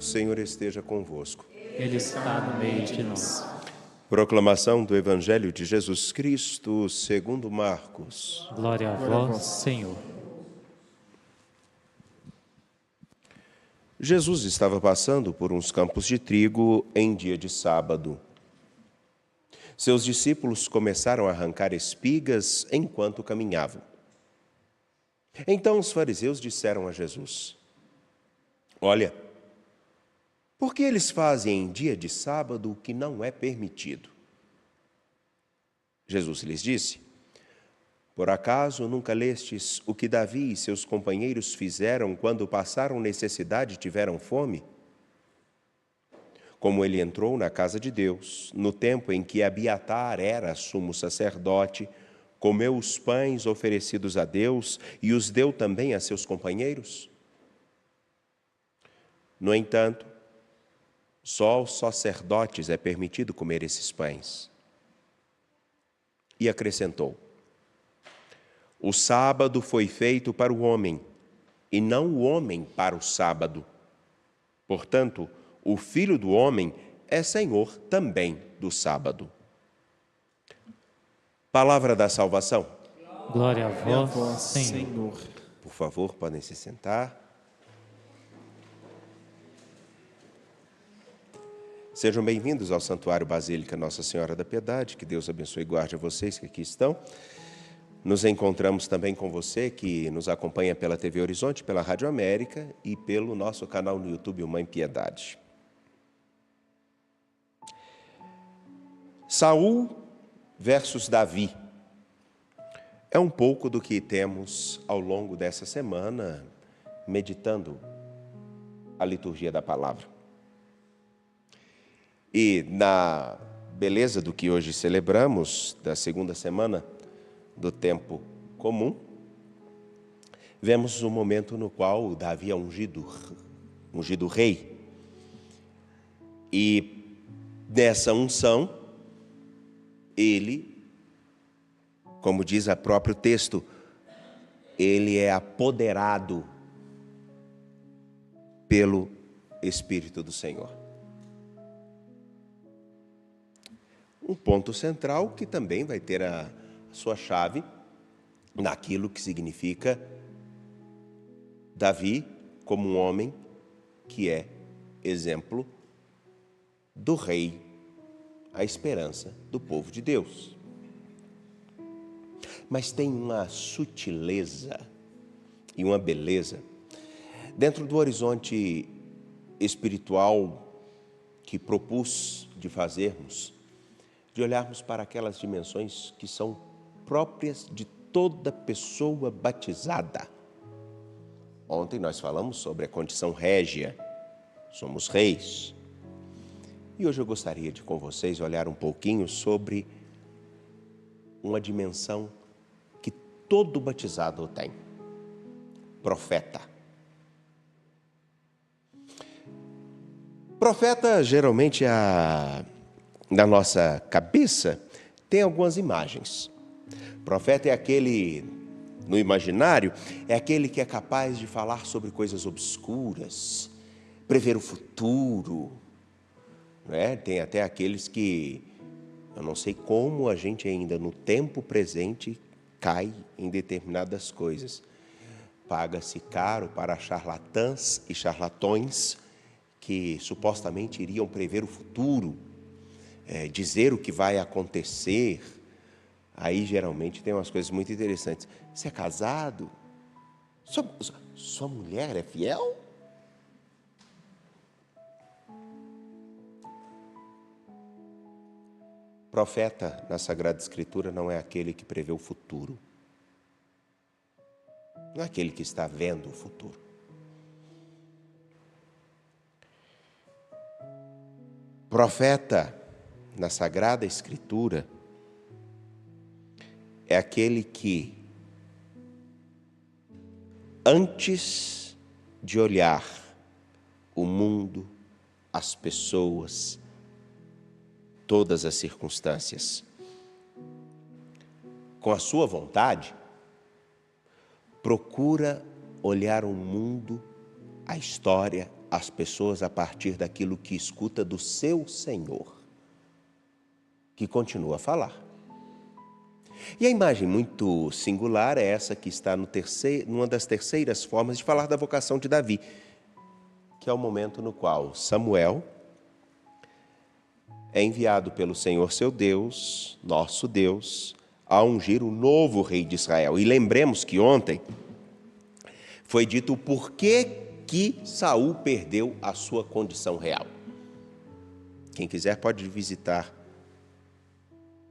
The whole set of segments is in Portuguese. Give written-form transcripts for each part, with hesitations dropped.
Senhor esteja convosco. Ele está no meio de nós. Proclamação do Evangelho de Jesus Cristo segundo Marcos. Glória a vós, Senhor. Jesus estava passando por uns campos de trigo em dia de sábado. Seus discípulos começaram a arrancar espigas enquanto caminhavam. Então os fariseus disseram a Jesus: Olha, por que eles fazem em dia de sábado o que não é permitido? Jesus lhes disse: Por acaso nunca lestes o que Davi e seus companheiros fizeram quando passaram necessidade e tiveram fome? Como ele entrou na casa de Deus, no tempo em que Abiatar era sumo sacerdote, comeu os pães oferecidos a Deus e os deu também a seus companheiros? No entanto, só aos sacerdotes é permitido comer esses pães. E acrescentou: O sábado foi feito para o homem, e não o homem para o sábado. Portanto, o Filho do Homem é Senhor também do sábado. Palavra da salvação. Glória a vós, Senhor. Por favor, podem se sentar. Sejam bem-vindos ao Santuário Basílica Nossa Senhora da Piedade. Que Deus abençoe e guarde a vocês que aqui estão. Nos encontramos também com você que nos acompanha pela TV Horizonte, pela Rádio América e pelo nosso canal no YouTube, o Mãe Piedade. Saul versus Davi é um pouco do que temos ao longo dessa semana, meditando a liturgia da palavra. E na beleza do que hoje celebramos, da segunda semana do tempo comum, vemos um momento no qual Davi é ungido rei. E nessa unção, ele, como diz o próprio texto, ele é apoderado pelo Espírito do Senhor. Um ponto central que também vai ter a sua chave naquilo que significa Davi como um homem que é exemplo do rei, a esperança do povo de Deus. Mas tem uma sutileza e uma beleza dentro do horizonte espiritual que propus de fazermos, de olharmos para aquelas dimensões que são próprias de toda pessoa batizada. Ontem nós falamos sobre a condição régia, somos reis. E hoje eu gostaria de com vocês olhar um pouquinho sobre uma dimensão que todo batizado tem: profeta. Profeta, geralmente, na nossa cabeça, tem algumas imagens. Profeta é aquele, no imaginário, é aquele que é capaz de falar sobre coisas obscuras, prever o futuro, né? Tem até aqueles que, eu não sei como a gente ainda no tempo presente cai em determinadas coisas. Paga-se caro para charlatãs e charlatões que supostamente iriam prever o futuro, dizer o que vai acontecer. Aí geralmente tem umas coisas muito interessantes. Você é casado? Sua mulher é fiel? Profeta na Sagrada Escritura não é aquele que prevê o futuro. Não é aquele que está vendo o futuro. Profeta na Sagrada Escritura é aquele que, antes de olhar o mundo, as pessoas, todas as circunstâncias, com a sua vontade, procura olhar o mundo, a história, as pessoas a partir daquilo que escuta do seu Senhor, que continua a falar. E a imagem muito singular é essa que está numa das terceiras formas de falar da vocação de Davi, que é o momento no qual Samuel é enviado pelo Senhor seu Deus, nosso Deus, a ungir o novo rei de Israel. E lembremos que ontem foi dito o porquê que Saul perdeu a sua condição real. Quem quiser pode visitar,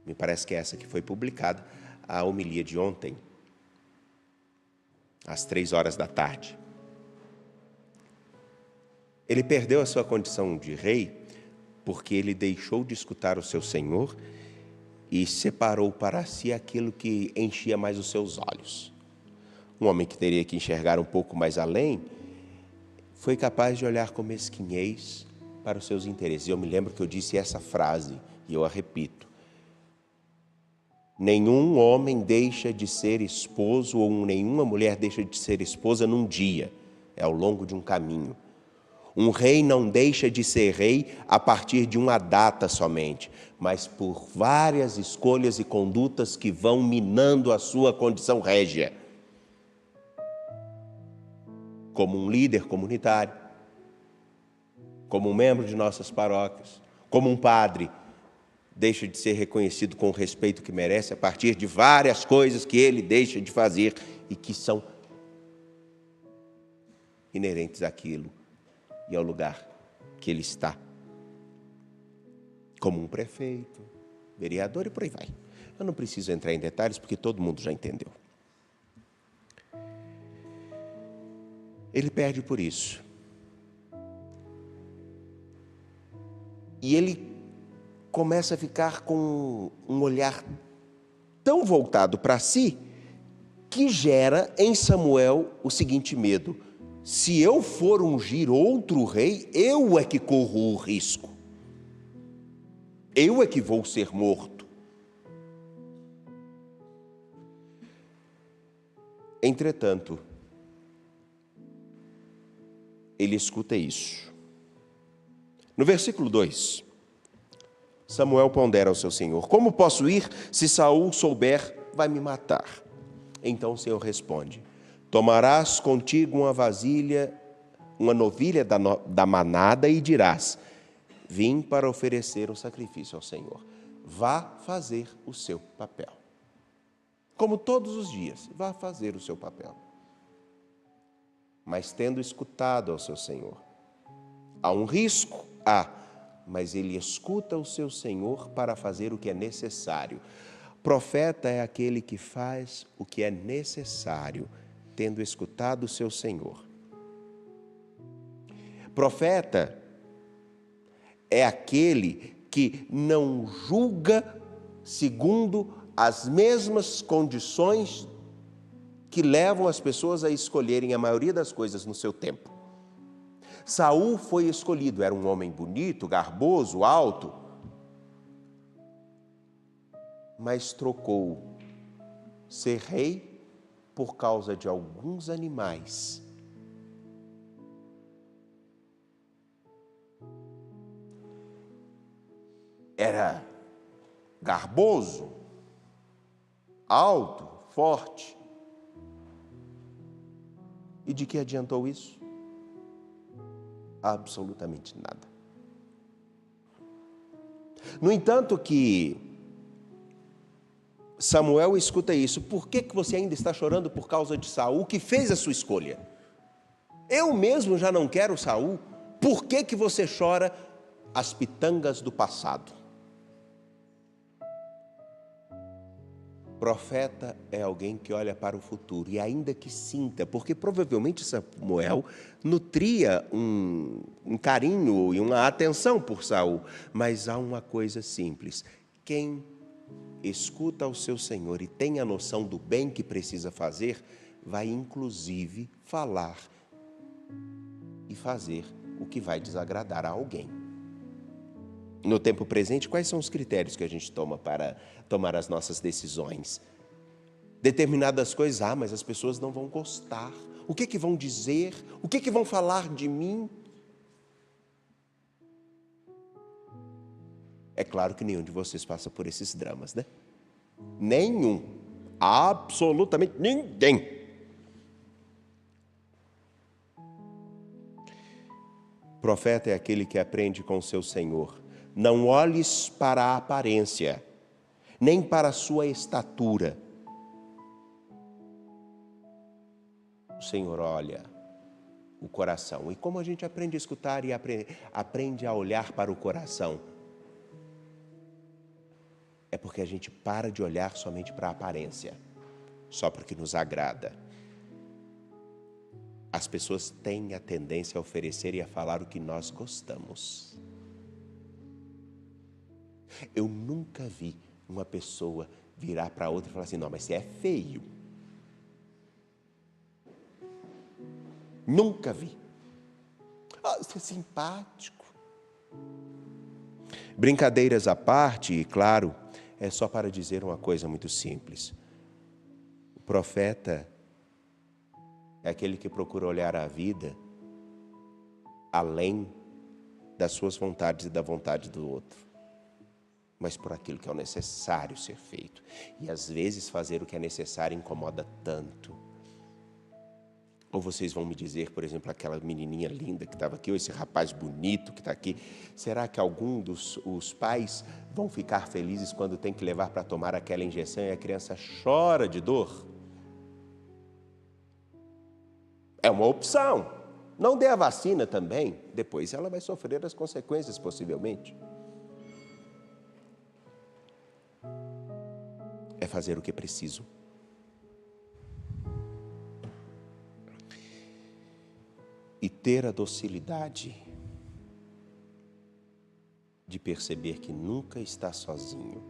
me parece que é essa que foi publicada, a homilia de ontem, às 15h. Ele perdeu a sua condição de rei porque ele deixou de escutar o seu Senhor e separou para si aquilo que enchia mais os seus olhos. Um homem que teria que enxergar um pouco mais além, foi capaz de olhar com mesquinhez para os seus interesses. Eu me lembro que eu disse essa frase, e eu a repito. Nenhum homem deixa de ser esposo, ou nenhuma mulher deixa de ser esposa num dia, é ao longo de um caminho. Um rei não deixa de ser rei a partir de uma data somente, mas por várias escolhas e condutas que vão minando a sua condição régia. Como um líder comunitário, como um membro de nossas paróquias, como um padre, deixa de ser reconhecido com o respeito que merece a partir de várias coisas que ele deixa de fazer e que são inerentes àquilo e ao lugar que ele está. Como um prefeito, vereador e por aí vai. Eu não preciso entrar em detalhes porque todo mundo já entendeu. Ele perde por isso. E ele começa a ficar com um olhar tão voltado para si que gera em Samuel o seguinte medo: se eu for ungir outro rei, eu é que corro o risco. Eu é que vou ser morto. Entretanto, ele escuta isso. No versículo 2, Samuel pondera ao seu Senhor: como posso ir se Saul souber, vai me matar? Então o Senhor responde: tomarás contigo uma novilha da manada e dirás: vim para oferecer um sacrifício ao Senhor. Vá fazer o seu papel. Como todos os dias, vá fazer o seu papel. Mas tendo escutado ao seu Senhor. Há um risco? Há, mas ele escuta o seu Senhor para fazer o que é necessário. Profeta é aquele que faz o que é necessário, tendo escutado o seu Senhor. Profeta é aquele que não julga segundo as mesmas condições que levam as pessoas a escolherem a maioria das coisas no seu tempo. Saul foi escolhido, era um homem bonito, garboso, alto, mas trocou ser rei por causa de alguns animais. Era garboso, alto, forte. E de que adiantou isso? Absolutamente nada. No entanto que Samuel escuta isso: por que você ainda está chorando por causa de Saul, que fez a sua escolha? Eu mesmo já não quero Saul. Por que você chora as pitangas do passado? Profeta é alguém que olha para o futuro, e ainda que sinta, porque provavelmente Samuel nutria um carinho e uma atenção por Saul, mas há uma coisa simples: quem escuta ao seu Senhor e tem a noção do bem que precisa fazer, vai inclusive falar e fazer o que vai desagradar a alguém. No tempo presente, quais são os critérios que a gente toma para tomar as nossas decisões? Determinadas coisas, mas as pessoas não vão gostar. O que vão dizer? O que vão falar de mim? É claro que nenhum de vocês passa por esses dramas, né? Nenhum. Absolutamente ninguém. Profeta é aquele que aprende com seu Senhor. Não olhes para a aparência, nem para a sua estatura. O Senhor olha o coração. E como a gente aprende a escutar e aprende a olhar para o coração? É porque a gente para de olhar somente para a aparência, só porque nos agrada. As pessoas têm a tendência a oferecer e a falar o que nós gostamos. Eu nunca vi uma pessoa virar para outra e falar assim, não, mas você é feio. Nunca vi. Ah, você é simpático. Brincadeiras à parte, e claro, é só para dizer uma coisa muito simples. O profeta é aquele que procura olhar a vida além das suas vontades e da vontade do outro, mas por aquilo que é o necessário ser feito. E às vezes fazer o que é necessário incomoda tanto. Ou vocês vão me dizer, por exemplo, aquela menininha linda que estava aqui, ou esse rapaz bonito que está aqui, será que algum dos pais vão ficar felizes quando tem que levar para tomar aquela injeção e a criança chora de dor? É uma opção. Não dê a vacina também, depois ela vai sofrer as consequências, possivelmente. É fazer o que é preciso. E ter a docilidade de perceber que nunca está sozinho.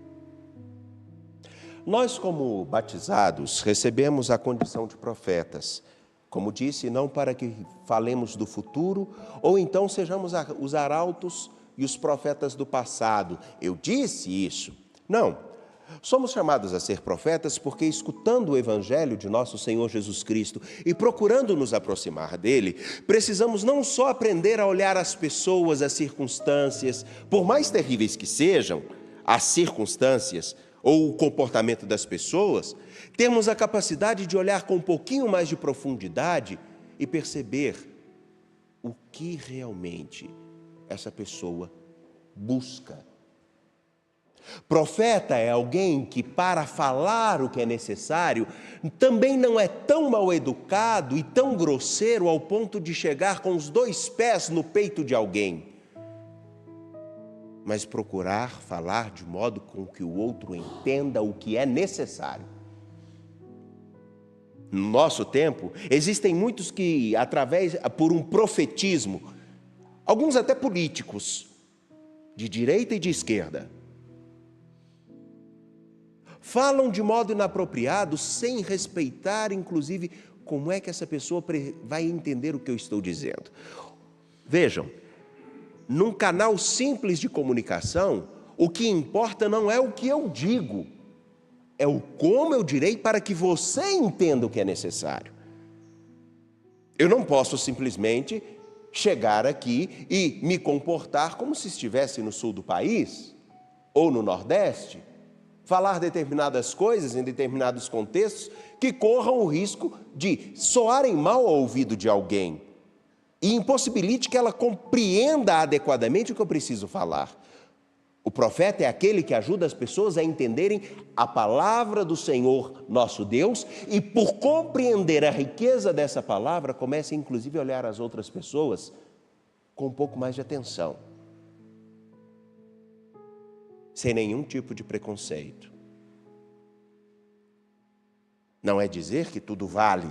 Nós, como batizados, recebemos a condição de profetas. Como disse, não para que falemos do futuro, ou então sejamos os arautos e os profetas do passado. Eu disse isso. Não. Somos chamados a ser profetas porque, escutando o Evangelho de nosso Senhor Jesus Cristo e procurando nos aproximar dele, precisamos não só aprender a olhar as pessoas, as circunstâncias, por mais terríveis que sejam, as circunstâncias ou o comportamento das pessoas, temos a capacidade de olhar com um pouquinho mais de profundidade e perceber o que realmente essa pessoa busca. Profeta é alguém que, para falar o que é necessário, também não é tão mal educado e tão grosseiro ao ponto de chegar com os 2 pés no peito de alguém, mas procurar falar de modo com que o outro entenda o que é necessário. No nosso tempo, existem muitos que, por um profetismo, alguns até políticos, de direita e de esquerda, falam de modo inapropriado, sem respeitar, inclusive, como é que essa pessoa vai entender o que eu estou dizendo. Vejam, num canal simples de comunicação, o que importa não é o que eu digo, é o como eu direi para que você entenda o que é necessário. Eu não posso simplesmente chegar aqui e me comportar como se estivesse no sul do país ou no Nordeste, falar determinadas coisas em determinados contextos que corram o risco de soarem mal ao ouvido de alguém e impossibilite que ela compreenda adequadamente o que eu preciso falar. O profeta é aquele que ajuda as pessoas a entenderem a palavra do Senhor nosso Deus e, por compreender a riqueza dessa palavra, começa inclusive a olhar as outras pessoas com um pouco mais de atenção, sem nenhum tipo de preconceito. Não é dizer que tudo vale,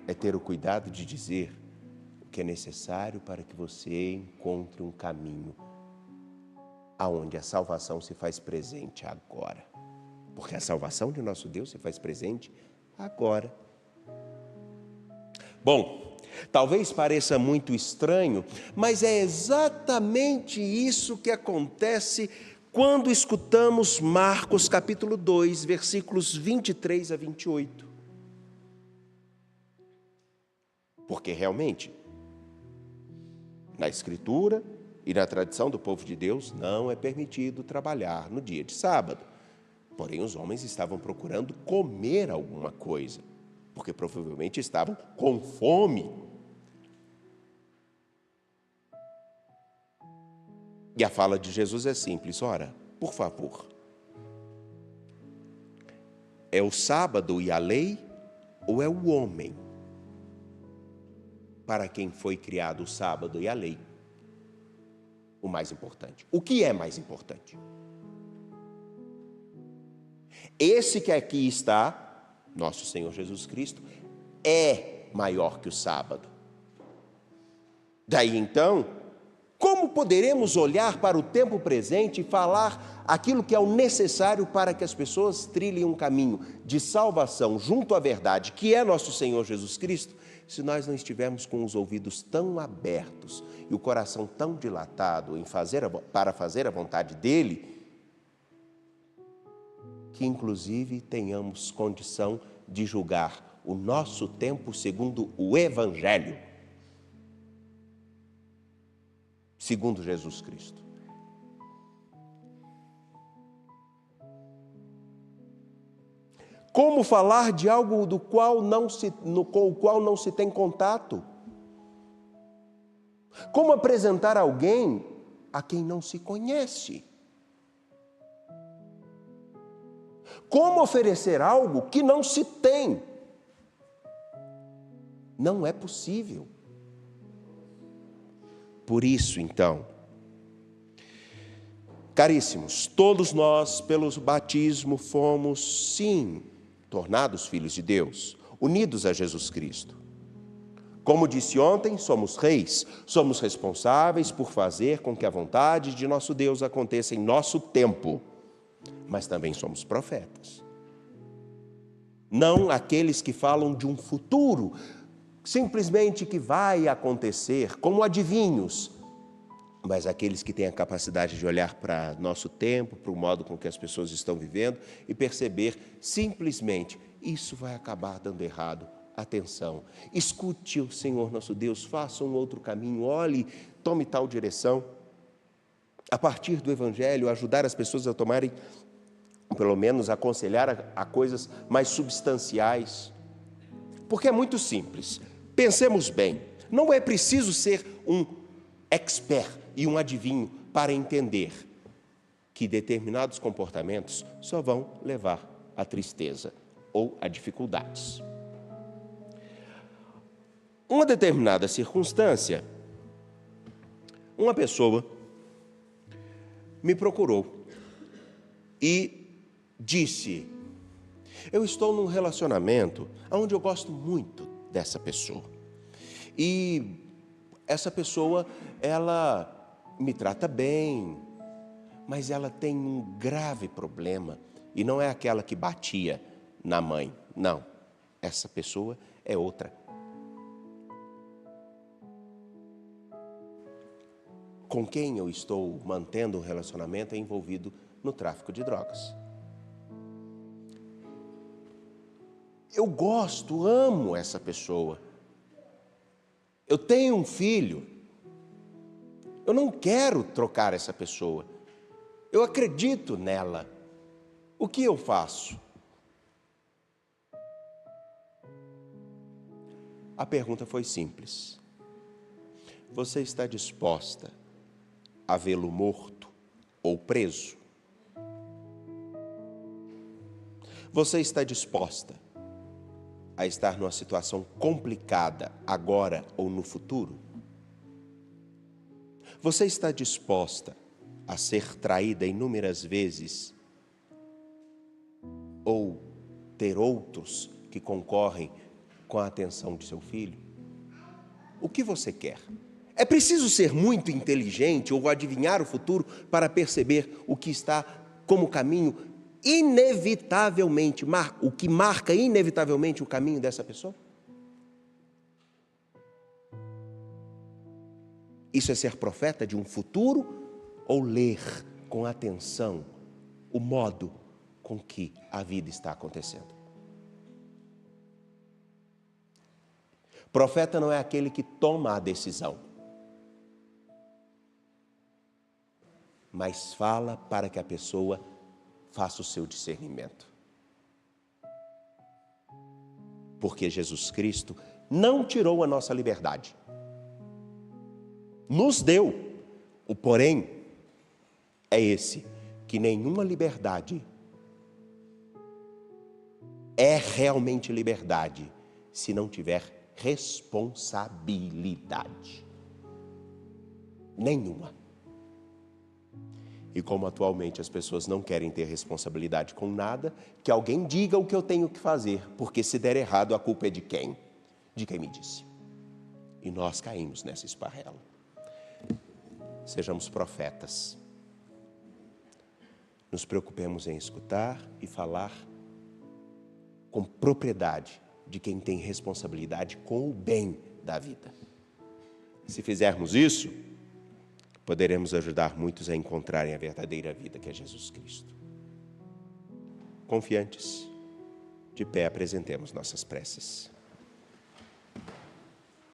é ter o cuidado de dizer o que é necessário para que você encontre um caminho aonde a salvação se faz presente agora. Porque a salvação de nosso Deus se faz presente agora. Bom, talvez pareça muito estranho, mas é exatamente isso que acontece quando escutamos Marcos capítulo 2, versículos 23 a 28. Porque realmente, na Escritura, E na tradição do povo de Deus, não é permitido trabalhar no dia de sábado. Porém, os homens estavam procurando comer alguma coisa, porque provavelmente estavam com fome. E a fala de Jesus é simples: ora, por favor, é o sábado e a lei ou é o homem para quem foi criado o sábado e a lei o mais importante? O que é mais importante? Esse que aqui está, nosso Senhor Jesus Cristo, é maior que o sábado. Daí então, como poderemos olhar para o tempo presente e falar aquilo que é o necessário para que as pessoas trilhem um caminho de salvação junto à verdade, que é nosso Senhor Jesus Cristo, se nós não estivermos com os ouvidos tão abertos e o coração tão dilatado para fazer a vontade dEle, que inclusive tenhamos condição de julgar o nosso tempo segundo o Evangelho, segundo Jesus Cristo. Como falar de algo com o qual não se tem contato? Como apresentar alguém a quem não se conhece? Como oferecer algo que não se tem? Não é possível. Por isso, então, caríssimos, todos nós, pelo batismo, fomos, sim, tornados filhos de Deus, unidos a Jesus Cristo. Como disse ontem, somos reis, somos responsáveis por fazer com que a vontade de nosso Deus aconteça em nosso tempo, mas também somos profetas. Não aqueles que falam de um futuro, simplesmente que vai acontecer, como adivinhos, mas aqueles que têm a capacidade de olhar para nosso tempo, para o modo com que as pessoas estão vivendo e perceber simplesmente, isso vai acabar dando errado. Atenção, escute o Senhor nosso Deus, faça um outro caminho, olhe, tome tal direção. A partir do Evangelho, ajudar as pessoas a tomarem, pelo menos aconselhar a coisas mais substanciais. Porque é muito simples. Pensemos bem, não é preciso ser um expert e um adivinho para entender que determinados comportamentos só vão levar à tristeza ou a dificuldades. Uma determinada circunstância, uma pessoa me procurou e disse: eu estou num relacionamento onde eu gosto muito dessa pessoa. E essa pessoa, ela me trata bem, mas ela tem um grave problema. E não é aquela que batia na mãe, não. Essa pessoa é outra. Com quem eu estou mantendo um relacionamento é envolvido no tráfico de drogas. Eu gosto, amo essa pessoa. Eu tenho um filho. Eu não quero trocar essa pessoa. Eu acredito nela. O que eu faço? A pergunta foi simples. Você está disposta a vê-lo morto ou preso? Você está disposta a estar numa situação complicada agora ou no futuro? Você está disposta a ser traída inúmeras vezes ou ter outros que concorrem com a atenção de seu filho? O que você quer? É preciso ser muito inteligente ou adivinhar o futuro para perceber o que está como caminho inevitavelmente, o que marca inevitavelmente o caminho dessa pessoa? Isso é ser profeta de um futuro ou ler com atenção o modo com que a vida está acontecendo? Profeta não é aquele que toma a decisão. mas fala para que a pessoa faça o seu discernimento. Porque Jesus Cristo não tirou a nossa liberdade. Nos deu. O porém é esse, que nenhuma liberdade é realmente liberdade se não tiver responsabilidade. Nenhuma. E como atualmente as pessoas não querem ter responsabilidade com nada, que alguém diga o que eu tenho que fazer, porque se der errado a culpa é de quem? De quem me disse. E nós caímos nessa esparrela. Sejamos profetas. Nos preocupemos em escutar e falar com propriedade de quem tem responsabilidade com o bem da vida. Se fizermos isso, poderemos ajudar muitos a encontrarem a verdadeira vida, que é Jesus Cristo. Confiantes, de pé apresentemos nossas preces.